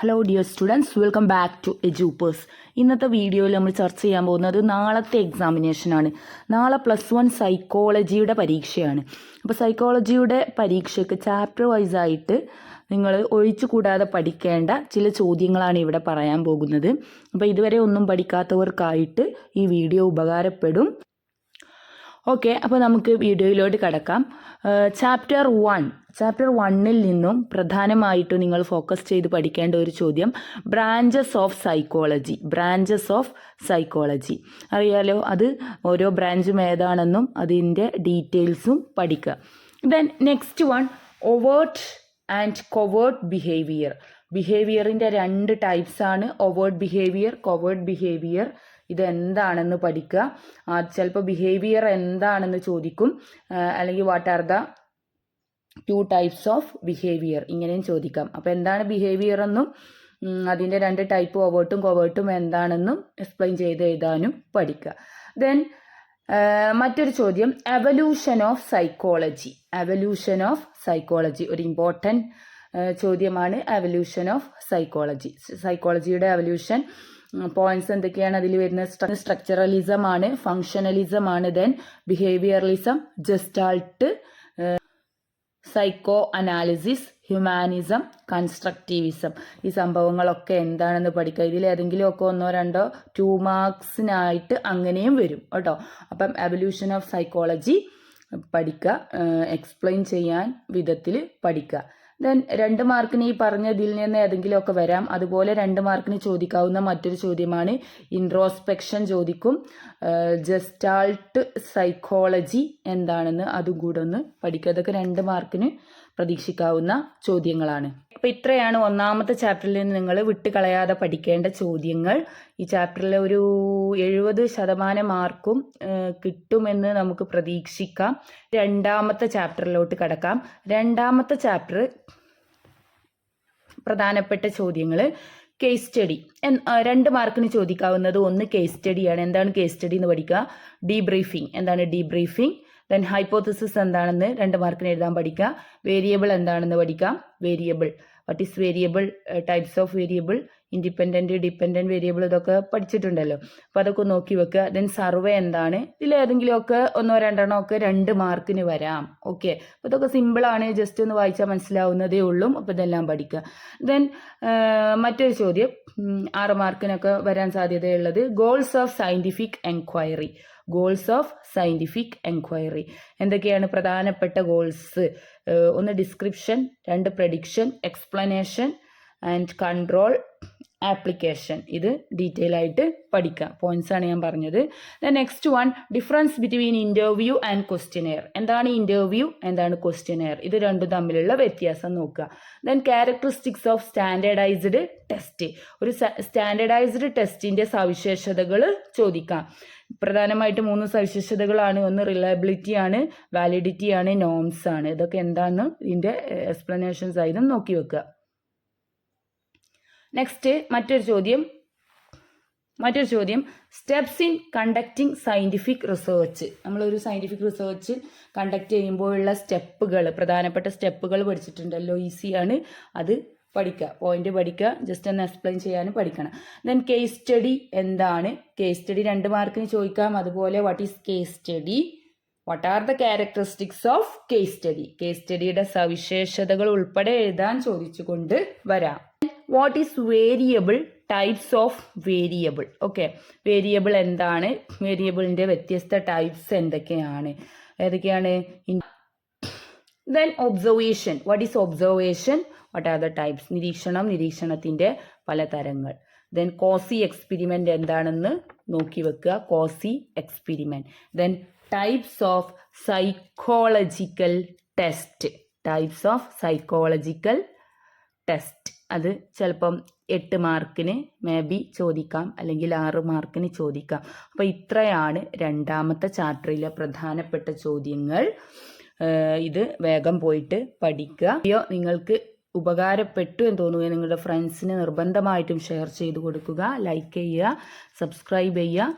Hello dear students, welcome back to എജൂപ്പേഴ്സ്. ഇന്നത്തെ വീഡിയോയിൽ നമ്മൾ ചർച്ച ചെയ്യാൻ പോകുന്നത് നാളത്തെ എക്സാമിനേഷനാണ്. നാളെ +1 സൈക്കോളജിയുടെ പരീക്ഷയാണ്. അപ്പോൾ സൈക്കോളജിയുടെ പരീക്ഷയ്ക്ക് ചാപ്റ്റർ വൈസ് ആയിട്ട് നിങ്ങൾ ഒഴിച്ചുകൂടാതെ പഠിക്കേണ്ട ചില ചോദ്യങ്ങളാണ് ഇവിടെ പറയാൻ പോകുന്നത്. അപ്പോൾ ഇതുവരെ ഒന്നും പഠിക്കാത്തവർക്കായിട്ട് ഈ വീഡിയോ ഉപകാരപ്പെടും. ഓക്കെ, അപ്പോൾ നമുക്ക് വീഡിയോയിലോട്ട് കടക്കാം. ചാപ്റ്റർ 1 നിന്നും പ്രധാനമായിട്ടും നിങ്ങൾ ഫോക്കസ് ചെയ്ത് പഠിക്കേണ്ട ഒരു ചോദ്യം ബ്രാഞ്ചസ് ഓഫ് സൈക്കോളജി. അറിയാലോ, അത് ഓരോ ബ്രാഞ്ചും ഏതാണെന്നും അതിൻ്റെ ഡീറ്റെയിൽസും പഠിക്കുക. Then next one, overt and covert ബിഹേവിയറിൻ്റെ 2 ടൈപ്സാണ്. Overt behaviour, covert behaviour. ഇതെന്താണെന്ന് പഠിക്കുക. ചിലപ്പോൾ ബിഹേവിയർ എന്താണെന്ന് ചോദിക്കും, അല്ലെങ്കിൽ what are the 2 types of behaviour ഇങ്ങനെയും ചോദിക്കാം. അപ്പോൾ എന്താണ് ബിഹേവിയർ എന്നും അതിൻ്റെ 2 ടൈപ്പ് ഒവേർട്ടും കൊവേർട്ടും എന്താണെന്നും എക്സ്പ്ലെയിൻ ചെയ്ത് എഴുതാനും പഠിക്കുക. ദെൻ മറ്റൊരു ചോദ്യം എവല്യൂഷൻ ഓഫ് സൈക്കോളജി ഒരു ഇമ്പോർട്ടൻറ്റ് ചോദ്യമാണ്. എവല്യൂഷൻ ഓഫ് സൈക്കോളജിയുടെ എവല്യൂഷൻ പോയിന്റ്സ് എന്തൊക്കെയാണ് അതിൽ വരുന്നത്? സ്ട്രക്ചറലിസം ആണ്, ഫങ്ഷണലിസം ആണ്, then behaviouralism, gestalt, psycho analysis, humanism, constructivism. ഈ സംഭവങ്ങളൊക്കെ എന്താണെന്ന് പഠിക്കുക. ഇതിൽ ഏതെങ്കിലുമൊക്കെ 1-2 2 മാർക്സിനായിട്ട് അങ്ങനെയും വരും കേട്ടോ. അപ്പം എവല്യൂഷൻ ഓഫ് സൈക്കോളജി പഠിക്കുക, എക്സ്പ്ലെയിൻ ചെയ്യാൻ വിധത്തിൽ പഠിക്കുക. ദെൻ 2 മാർക്കിന് ഈ പറഞ്ഞതിൽ നിന്ന് ഏതെങ്കിലുമൊക്കെ വരാം. അതുപോലെ 2 മാർക്കിന് ചോദിക്കാവുന്ന മറ്റൊരു ചോദ്യമാണ് ഇൻട്രോസ്പെക്ഷൻ ചോദിക്കും. ജസ്റ്റാൾട്ട് സൈക്കോളജി എന്താണെന്ന് അതും കൂടെ ഒന്ന് പഠിക്കുക. അതൊക്കെ 2 മാർക്കിന് പ്രതീക്ഷിക്കാവുന്ന ചോദ്യങ്ങളാണ്. അപ്പോൾ ഇത്രയാണ് 1ാമത്തെ ചാപ്റ്ററിൽ നിന്ന് നിങ്ങൾ വിട്ടുകളയാതെ പഠിക്കേണ്ട ചോദ്യങ്ങൾ. ഈ ചാപ്റ്ററിൽ ഒരു 70% മാർക്കും കിട്ടുമെന്ന് നമുക്ക് പ്രതീക്ഷിക്കാം. 2ാമത്തെ ചാപ്റ്ററിലോട്ട് കടക്കാം. 2ാമത്തെ ചാപ്റ്റർ പ്രധാനപ്പെട്ട ചോദ്യങ്ങൾ കേസ് സ്റ്റഡി. 2 മാർക്കിന് ചോദിക്കാവുന്നത് ഒന്ന് കേസ് സ്റ്റഡിയാണ്. എന്താണ് കേസ് സ്റ്റഡി എന്ന് പഠിക്കുക. ഡീബ്രീഫിംഗ്, എന്താണ് ഡീബ്രീഫിംഗ്. ദെൻ ഹൈപ്പോത്തസിസ് എന്താണെന്ന് 2 മാർക്കിന് എഴുതാൻ പഠിക്കുക. വേരിയബിൾ എന്താണെന്ന് പഠിക്കാം. What is variable, types of variable, independent, dependent variable, ഇതൊക്കെ പഠിച്ചിട്ടുണ്ടല്ലോ. അപ്പോൾ അതൊക്കെ നോക്കി വെക്കുക. ദെൻ സർവേ എന്താണ്, ഇതിലേതെങ്കിലുമൊക്കെ 1-2 ഒക്കെ 2 മാർക്കിന് വരാം. ഓക്കെ, അപ്പോൾ ഇതൊക്കെ സിമ്പിളാണ്, ജസ്റ്റ് ഒന്ന് വായിച്ചാൽ മനസ്സിലാവുന്നതേ ഉള്ളൂ. അപ്പോൾ ഇതെല്ലാം പഠിക്കുക. ദെൻ മറ്റൊരു ചോദ്യം 6 മാർക്കിനൊക്കെ വരാൻ സാധ്യതയുള്ളത് ഗോൾസ് ഓഫ് സയൻറ്റിഫിക് എൻക്വയറി. എന്തൊക്കെയാണ് പ്രധാനപ്പെട്ട goals? 1 description, 2 prediction, explanation and control, application. ഇത് ഡീറ്റെയിൽ ആയിട്ട് പഠിക്കാം. പോയിന്റ്സ് ആണ് ഞാൻ പറഞ്ഞത്. Then next one, difference between interview and questionnaire. എന്താണ് ഇൻ്റർവ്യൂ, എന്താണ് ക്വസ്റ്റ്യനെയർ, ഇത് രണ്ടും തമ്മിലുള്ള വ്യത്യാസം നോക്കുക. Then characteristics of standardised test. ഒരു സ്റ്റാൻഡേർഡൈസ്ഡ് ടെസ്റ്റിൻ്റെ സവിശേഷതകൾ ചോദിക്കാം. പ്രധാനമായിട്ട് 3 സവിശേഷതകളാണ്. ഒന്ന് റിലയബിലിറ്റി ആണ്, വാലിഡിറ്റി ആണ്, നോംസ് ആണ്. ഇതൊക്കെ എന്താണെന്ന് ഇതിൻ്റെ എക്സ്പ്ലനേഷൻസ് ആയിട്ട് നോക്കി വെക്കുക. നെക്സ്റ്റ് മറ്റൊരു ചോദ്യം steps in conducting scientific research. നമ്മളൊരു സയൻറ്റിഫിക് റിസർച്ച് കണ്ടക്ട് ചെയ്യുമ്പോഴുള്ള സ്റ്റെപ്പുകൾ, പ്രധാനപ്പെട്ട സ്റ്റെപ്പുകൾ പഠിച്ചിട്ടുണ്ടല്ലോ, ഈസിയാണ്. അത് പഠിക്കുക, പോയിന്റ് പഠിക്കുക, ജസ്റ്റ് ഒന്ന് എക്സ്പ്ലെയിൻ ചെയ്യാനും പഠിക്കണം. ദെൻ കേസ് സ്റ്റഡി എന്താണ്? കേസ് സ്റ്റഡി 2 മാർക്കിന് ചോദിക്കാം. അതുപോലെ what is case study, what are the characteristics of case study, case സ്റ്റഡിയുടെ സവിശേഷതകൾ ഉൾപ്പെടെ എഴുതാൻ ചോദിച്ചുകൊണ്ട് വരാം. What is variable, types of variable. Okay, variable എന്താണ്, വേരിയബിളിൻ്റെ വ്യത്യസ്ത ടൈപ്സ് ഏതൊക്കെയാണ്? Then observation, what is observation, what are the types, നിരീക്ഷണത്തിൻ്റെ പല തരങ്ങൾ. ദെൻ കോസി എക്സ്പെരിമെൻ്റ് എന്താണെന്ന് നോക്കി വെക്കുക, quasi experiment. Then types of psychological test, അത് ചിലപ്പം 8 മാർക്കിന് മേ ബി ചോദിക്കാം, അല്ലെങ്കിൽ 6 മാർക്കിന് ചോദിക്കാം. അപ്പോൾ ഇത്രയാണ് 2ാമത്തെ ചാപ്റ്ററിലെ പ്രധാനപ്പെട്ട ചോദ്യങ്ങൾ. ഇത് വേഗം പോയിട്ട് പഠിക്കുക. നിങ്ങൾക്ക് ഉപകാരപ്പെട്ടു എന്ന് തോന്നുക നിങ്ങളുടെ ഫ്രണ്ട്സിന് നിർബന്ധമായിട്ടും ഷെയർ ചെയ്ത് കൊടുക്കുക, ലൈക്ക് ചെയ്യുക, സബ്സ്ക്രൈബ് ചെയ്യുക.